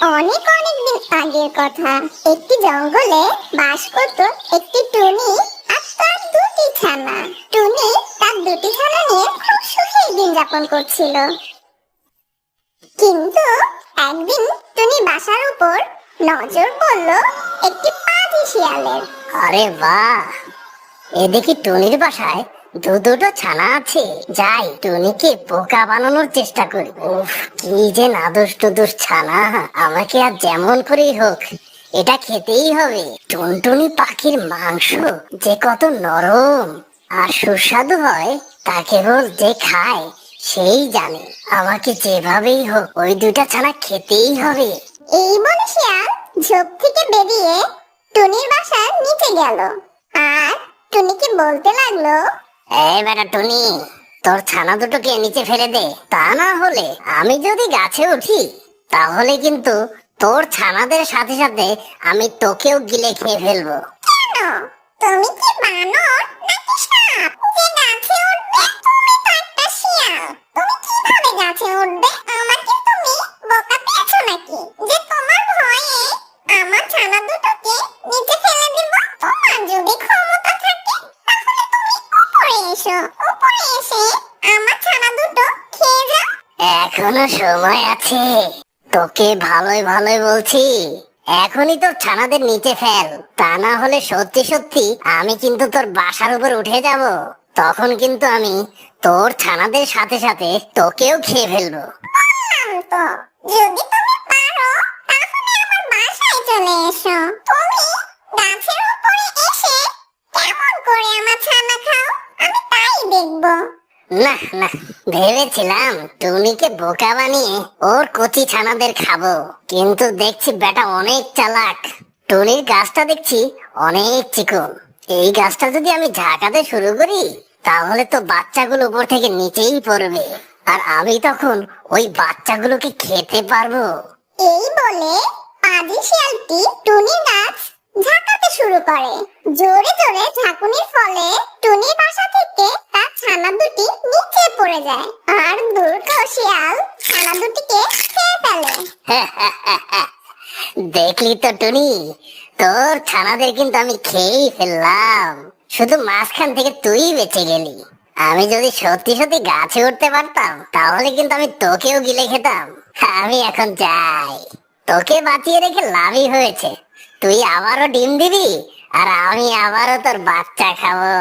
অনেক অনেক দিন আগের কথা। একটি জঙ্গলে বাস করত একটি টুনি আর তার দুটি ছানা। টুনি তার দুটি ছানা নিয়ে খুব সুখে দিন যাপন করছিল। কিন্তু একদিন টুনি বাসার উপর নজর পড়ল একটি পাজি শিয়ালের। আরে বাহ, এদিকে টুনির বাসায় দুটো ছানা আছে। যাই টুনিকে বোকা বানানোর চেষ্টা করি। উফ, কি যে নাদুস টুদুস ছানা। আমাকে আর যেমন করেই হোক এটা খেতেই হবে। টুনটুনি পাখির মাংস যে কত নরম আর সুস্বাদু হয় তা কেবল যে খায় সেই জানে। আমাকে যেভাবেই হোক ওই দুটা ছানা খেতেই হবে। এই বলে শিয়াল ঝোপ থেকে বেরিয়ে টুনির বাসার নিচে গেল আর টুনিকে বলতে লাগলো, এই বেটা টুনি, তোর ছানা দুটোকে নিচে ফেলে দে। তা না হলে আমি যদি গাছে উঠি তাহলে কিন্তু তোর ছানাদের সাথে সাথে আমি তোকেও গিলে খেয়ে ফেলবো। কেন? তুমি কি বানর নাকি সাপ যে গাছে উঠবে? তুমি তো একটা শিয়াল, তুমি কিভাবে গাছে উঠবে? আমাকে তুমি বোকা পেয়েছো নাকি যে তোমার ভয়ে আমার ছানা দুটোকে নিচে ফেলে দিব? তোমার যদি ক্ষমতা থাকে তাহলে তুমি উপরে এসো, উপরে এসে আমার ছানা দুটো খেয়ে যাও। এখনো সময় আছে, তোকে ভালোই ভালোই বলছি। এখনই তোর ছানাদের নিচে ফেল, তা না হলে সত্যি সত্যি আমি কিন্তু তোর বাসার উপর উঠে যাব। তখন কিন্তু আমি তোর ছানাদের সাথে সাথে তোকেও খেয়ে ফেলবো। বললাম তো, যদি তুমি পারো তাহলে আমার বাসায় চলে এসো। তুমি গাছের উপরে এসে কেমন করে আমার ছানা খাও আমি তাই দেখবো। না না, ভেবেছিলাম টুনিকে বোকা বানিয়ে ওর কচি ছানাদের খাবো, কিন্তু দেখছি বেটা অনেক চালাক। টুনির গাছটা দেখছি অনেক চিকন। এই গাছটা যদি আমি ঝাঁকাতে শুরু করি তাহলে তো বাচ্চাগুলো উপর থেকে নিচেই পড়বে, আর আমি তখন ওই বাচ্চাগুলোকে খেতে পারবো। এই বলে পাজি শিয়ালটি টুনির গাছ ঝাঁকাতে শুরু করে। জোরে জোরে ঝাঁকুনির ফলে টুনির বাসা থেকে তার ছানা দুটি নিচে পড়ে যায় আর দুর্গ শিয়াল ছানা দুটিকে খেয়ে ফেলে। দেখলি তো টুনি, তোর ছানাদের কিন্তু আমি খেয়েই ফেললাম, শুধু মাঝখান থেকে তুই বেঁচে গেলি। আমি যদি সত্যি সত্যি গাছে উঠতে পারতাম তাহলে কিন্তু আমি তোকেও গিলে খেতাম। আমি এখন যাই, তোকে বাঁচিয়ে রেখে লাভই হয়েছে। তুই আবারও ডিম দিবি আর আমি আবারও তোর বাচ্চা খাবো।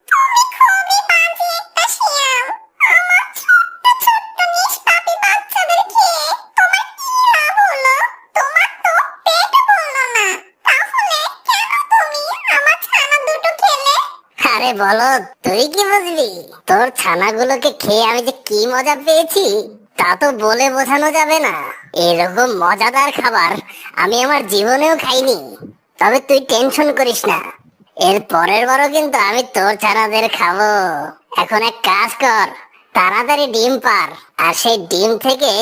তুমি খুবই বাজে একটা শিয়াল। আমার ছোট্ট ছোট্ট নিষ্পাপী বাচ্চাদের খেয়ে তোমার কি লাভ হলো? তোমার তো পেট ভরলো না, তাহলে কেন তুমি আমার ছানা দুটো খেলে? আরে বলো, তুই কি বুঝলি? তোর ছানাগুলোকে খেয়ে আমি যে কি মজা পেয়েছি তা তো বলে বোঝানো যাবে না। এরকম মজাদার খাবার আমি আমার জীবনেও খাইনি। তবে তুই টেনশন করিস না, এর পরের বারও কিন্তু আমি তোর ছানাদের খাবো। এখন এক কাজ কর, তাড়াতাড়ি ডিম পার আর সেই ডিম থেকে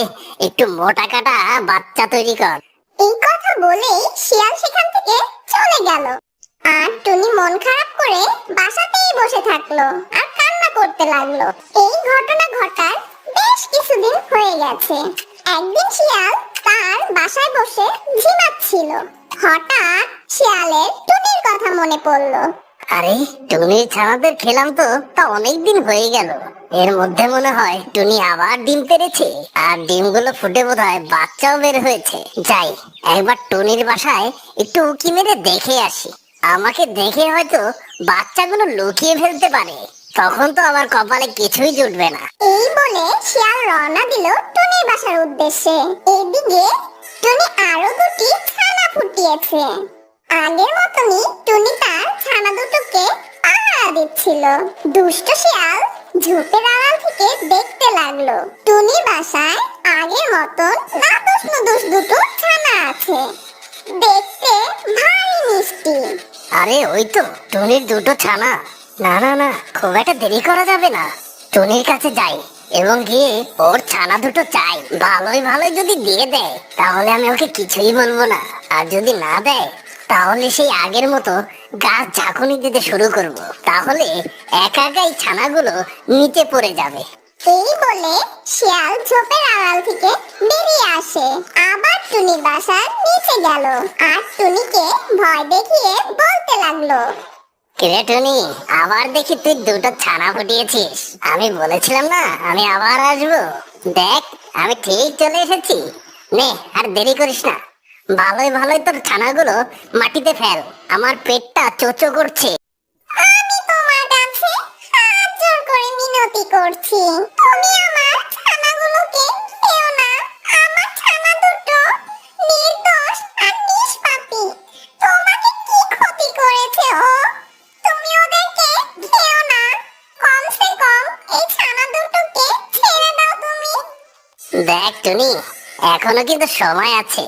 একটু মোটা কাটা বাচ্চা তৈরি কর। এই কথা বলেই শিয়াল সেখান থেকে চলে গেল আর টুনি মন খারাপ করে বাসাতেই বসে থাকলো আর কান্না করতে লাগলো। এই ঘটনা ঘটার বেশ কিছুদিন হয়ে গেছে। একদিন শিয়াল তার বাসায় বসে ঝিমাচ্ছিল। হঠাৎ শিয়ালের টুনির কথা মনে পড়লো। আরে, টুনির ছানাদের খেলাম তো তা অনেকদিন হয়ে গেল। এর মধ্যে মনে হয় টুনি আবার ডিম পেড়েছে আর ডিমগুলো ফুটে বোধহয় বাচ্চাও বের হয়েছে। যাই একবার টুনির বাসায় একটু উকি মেরে দেখে আসি। আমাকে দেখে হয়তো বাচ্চাগুলো লুকিয়ে ফেলতে পারে, তখন তো আমার কপালে কিছুই জুটবে না। এই বলে শিয়াল রওনা দিল টুনির বাসার উদ্দেশ্যে। এদিকে টুনি আরো দুটি ছানা ফুটিয়েছে। আগের মতনই টুনি তার ছানা দুটোকে পাহারা দিচ্ছিল। দুষ্ট শিয়াল ঝোপের আড়াল থেকে দেখতে লাগলো টুনির বাসায় আগের মতন নাদুস নুদুস দুটো ছানা আছে, দেখতে ভারী মিষ্টি। আরে ওই তো টুনির দুটো ছানা। না না না, খুব একটা দেরি করা যাবে না, টুনির কাছে যাই এবং গিয়ে ওর ছানা দুটো চাই। ভালোই ভালোই যদি দিয়ে দেয় তাহলে আমি ওকে কিছুই বলবো না, আর যদি না দেয় তাহলে সেই আগের মতো গাছ ঝাঁকুনি দিতে শুরু করব। তাহলে একা একাই ছানাগুলো নিচে পড়ে যাবে। এই বলে শিয়াল ঝোপের আড়াল থেকে বেরিয়ে আসে, আবার টুনির বাসার নিচে গেল আর টুনিকে ভয় দেখিয়ে বলতে লাগলো, কিরে টুনি, আবার দেখি তুই দুটো ছানা ফুটিয়েছিস। আমি বলেছিলাম না আমি আবার আসবো। দেখ আমি ঠিক চলে এসেছি। নে আর দেরি করিস না, ভালোই ভালোই তোর ছানাগুলো মাটিতে ফেল, আমার পেটটা চোচো করছে। আমি তোমার কাছে হাত জোড় করে মিনতি করছি, তুমি আমার ছানাগুলোকে খেও না। আমার ছানা দুটো নির্দোষ আর নিষ্পাপী, তোমাকে কি ক্ষতি করেছে ও? তুমি ওদেরকে খেও না, কমসে কম এই ছানা দুটোকে ছেড়ে দাও তুমি। দেখ টুনি, এখনো কিন্তু সময় আছে।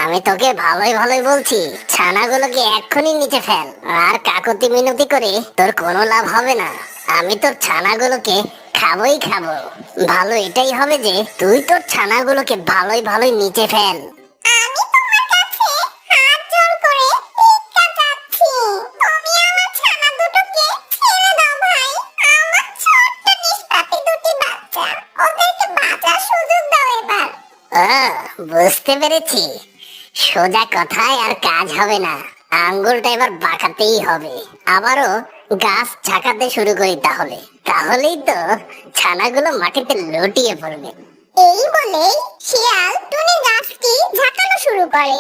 আমি তোকে ভালোই ভালোই বলছি, ছানাগুলোকে এক্ষুনি নিচে ফেল। আর কাকুতি মিনতি করে তোর কোনো লাভ হবে না। আমি তোর ছানাগুলোকে খাবোই খাবো। ভালো এটাই হবে যে তুই তোর ছানাগুলোকে ভালোই ভালোই নিচে ফেল। আমি তোমার কাছে হাত জোড় করে ভিক্ষা চাচ্ছি, তুমি আমার ছানা দুটোকে ছেড়ে দাও ভাই। আমার ছোট্ট নিষ্পাপী দুটি বাচ্চা, ওদেরকে বাঁচার সুযোগ দাও এবার। বুঝতে পেরেছি, সোজা কথায় আর কাজ হবে না, আঙ্গুলটা এবার বাঁকাতেই হবে। আবারও গাছ ঝাঁকাতে শুরু করি, তাহলেই তো ছানাগুলো মাটিতে লুটিয়ে পড়বে। এই বলেই শিয়াল টুনি গাছটি ঝাঁকানো শুরু করে।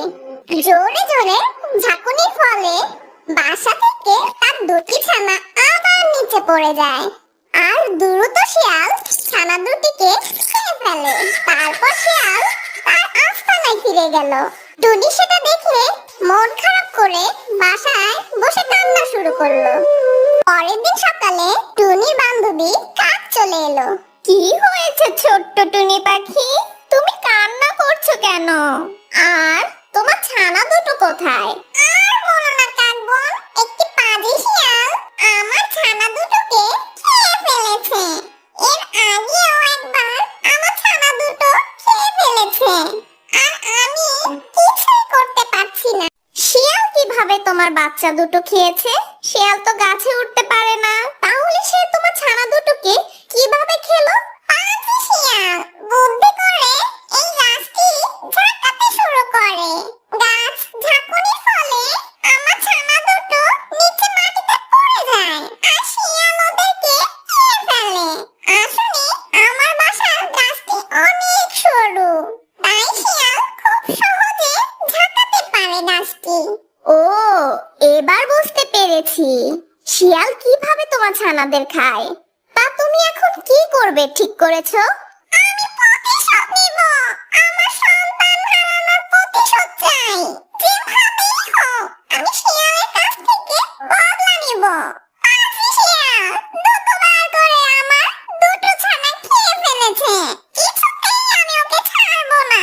জোরে জোরে ঝাঁকুনির ফলে বাসা থেকে তার দুটি ছানা আবার নিচে পড়ে যায় আর দ্রুত শিয়াল ছানা দুটিকে খেয়ে ফেলে। তারপর শিয়াল তার আস্তানায় ফিরে গেল। টুনি সেটা দেখে মন খারাপ করে বাসায় বসে কান্না শুরু করলো। পরের দিন সকালে টুনির বান্ধবী কাক চলে এলো। কি হয়েছে ছোট্ট টুনি পাখি, তুমি কান্না করছো কেন? আর তোমার ছানা দুটো কোথায়? আর বলো না কাক বোন, একটি পাজি শিয়াল আমার ছানা দুটোকে খেয়ে ফেলেছে। এর আগেও একবার আমার ছানা দুটো খেয়ে ফেলেছে আর আমি কিছুই করতে পারছি না। শিয়াল কিভাবে তোমার বাচ্চা দুটো খেয়েছে? শিয়াল তো গাছে উঠতে পারে না, তাহলে সে তোমার ছানা দুটোকে কিভাবে খেলো? পাজি শিয়াল বুদ্ধি করে এই গাছটি ঝাঁকাতে শুরু করে। গাছ ঝাঁকুনির ফলে আমার ছানা দুটো নিচে মাটিতে পড়ে যায় আর শিয়াল ওদেরকে খেয়ে ফেলে। আসলে আমার বাসার গাছটি অনেক সরু, তাই শিয়াল খুব সহজে ঝাঁকাতে পারে গাছটি। ও, এবার বুঝতে পেরেছি শিয়াল কিভাবে তোমার ছানাদের খায়। তা তুমি এখন কি করবে ঠিক করেছো? আমি প্রতিশোধ নিব, আমার সন্তান হারানোর প্রতিশোধ চাই। যেভাবেই হোক আমি শিয়ালের কাছ থেকে বদলা নিব। পাজি শিয়াল দুবার করে আমার দুটো ছানা খেয়ে ফেলেছে, কিছুতেই আমি ওকে ছাড়বো না।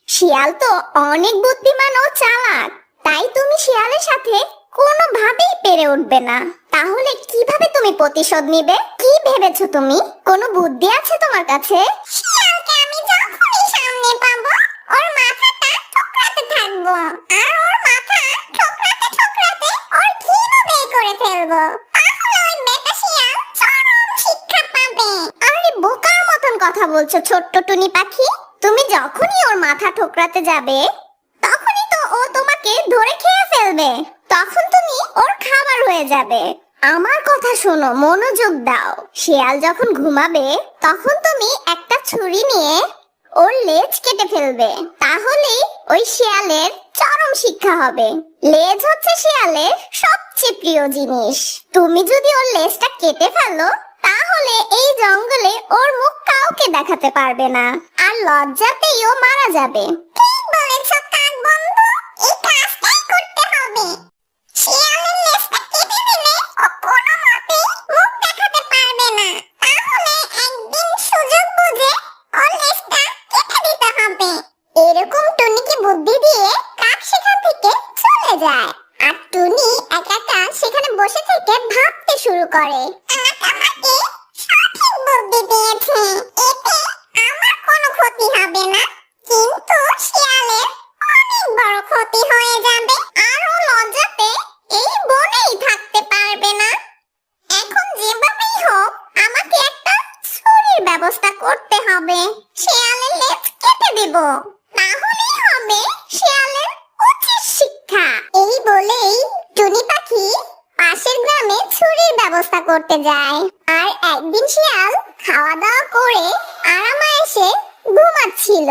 শিয়াল তো অনেক বুদ্ধিমান ও চালাক, তাই তুমি শিয়ালের সাথে কোনোভাবেই পেরে উঠবে না। তাহলে কিভাবে তুমি প্রতিশোধ নিবে? কি ভেবেছো তুমি? কোনো বুদ্ধি আছে তোমার কাছে? শিয়ালকে আমি যখনই সামনে পাবো ওর মাথাটা ঠোকরাতে থাকবো আর ওর মাথা ঠোকরাতে ঠোকরাতে ওর ঘিলু বের করে ফেলবো। তাহলে ওই বেটা শিয়াল চরম শিক্ষা পাবে। আরে বোকার মতন কথা বলছো ছোট্ট টুনি পাখি, তুমি যখনই ওর মাথা ঠোকরাতে যাবে তখনই তো ও তোমাকে ধরে খেয়ে ফেলবে, তখন তুমি ওর খাবার হয়ে যাবে। আমার কথা শোনো, মনোযোগ দাও। শিয়াল যখন ঘুমাবে তখন তুমি একটা ছুরি নিয়ে ওর লেজ কেটে ফেলবে, তাহলেই ওই শিয়ালের চরম শিক্ষা হবে। লেজ হচ্ছে শিয়ালের সবচেয়ে প্রিয় জিনিস। তুমি যদি ওর লেজটা কেটে ফেলো তাহলে এই জঙ্গলে ওর মুখ কাউকে দেখাতে পারবে না আর লজ্জাতেই ও মারা যাবে। ঠিক বলেছো কাক বন্ধু, এই কাজটাই করতে হবে। শিয়ালের লেজটা কেটে দিলে ও কোনো মতেই মুখ দেখাতে পারবে না, তাহলে একদিন সুযোগ বুঝে ওর লেজটা কেটে দিতে হবে। এরকম টুনিকে বুদ্ধি দিয়ে কাক সেখান থেকে চলে যায় আর টুনি একা একা সেখানে বসে থেকে ভাবতে শুরু করে, কাক আমাকে সঠিক বুদ্ধি দিয়েছে, এতে আমার কোনো ক্ষতি হবে না, কিন্তু শিয়ালের অনেক বড় ক্ষতি হয়ে যাবে আর ও লজ্জাতে এই বনেই থাকতে পারবে না। এখন যেভাবেই হোক আমাকে একটা ছুরির ব্যবস্থা করতে যায়। আর একদিন শিয়াল খাওয়া দাওয়া করে আরামায়েশে ঘুমাচ্ছিল।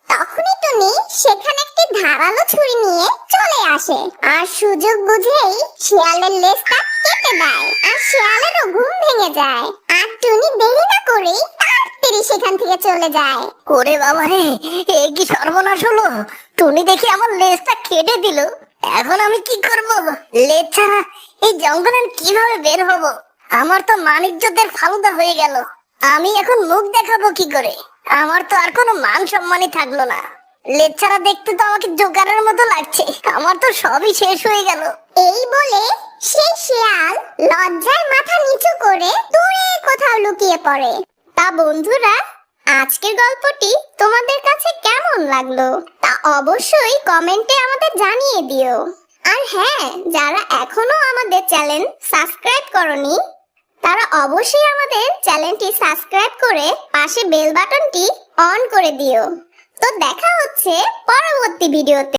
তখনই টুনি সেখানে একটি ধারালো ছুরি নিয়ে চলে আসে আর সুযোগ বুঝেই শিয়ালের লেজটা কেটে দেয় আর শিয়ালেরও ঘুম ভেঙে যায়। আর টুনি দেরি না করেই তাড়াতাড়ি সেখান থেকে চলে যায়। ওরে বাবা রে, এ কি সর্বনাশ হলো! টুনি দেখি আমার লেজটা কেটে দিল। এখন আমি কি করব? লেজ ছাড়া এই জঙ্গলে আমি কিভাবে বের হব? আমার তো মানিকজোতের ফালুদা হয়ে গেল। আমি এখন মুখ দেখাবো কি করে? আমার তো আর কোনো মান সম্মানই থাকলো না। লেজ ছাড়া দেখতে তো আমাকে জোকারের মতো লাগছে। আমার তো সবই শেষ হয়ে গেল। এই বলে সেই শিয়াল লজ্জায় মাথা নিচু করে দূরে কোথাও লুকিয়ে পড়ে। তা বন্ধুরা, আজকের গল্পটি তোমাদের কাছে কেমন লাগলো তা অবশ্যই কমেন্টে আমাদের জানিয়ে দিও। আর হ্যাঁ, যারা এখনো আমাদের চ্যানেল সাবস্ক্রাইব করনি তারা অবশ্যই আমাদের চ্যানেলটি সাবস্ক্রাইব করে পাশে বেল বাটনটি অন করে দিও। তো দেখা হচ্ছে পরবর্তী ভিডিওতে।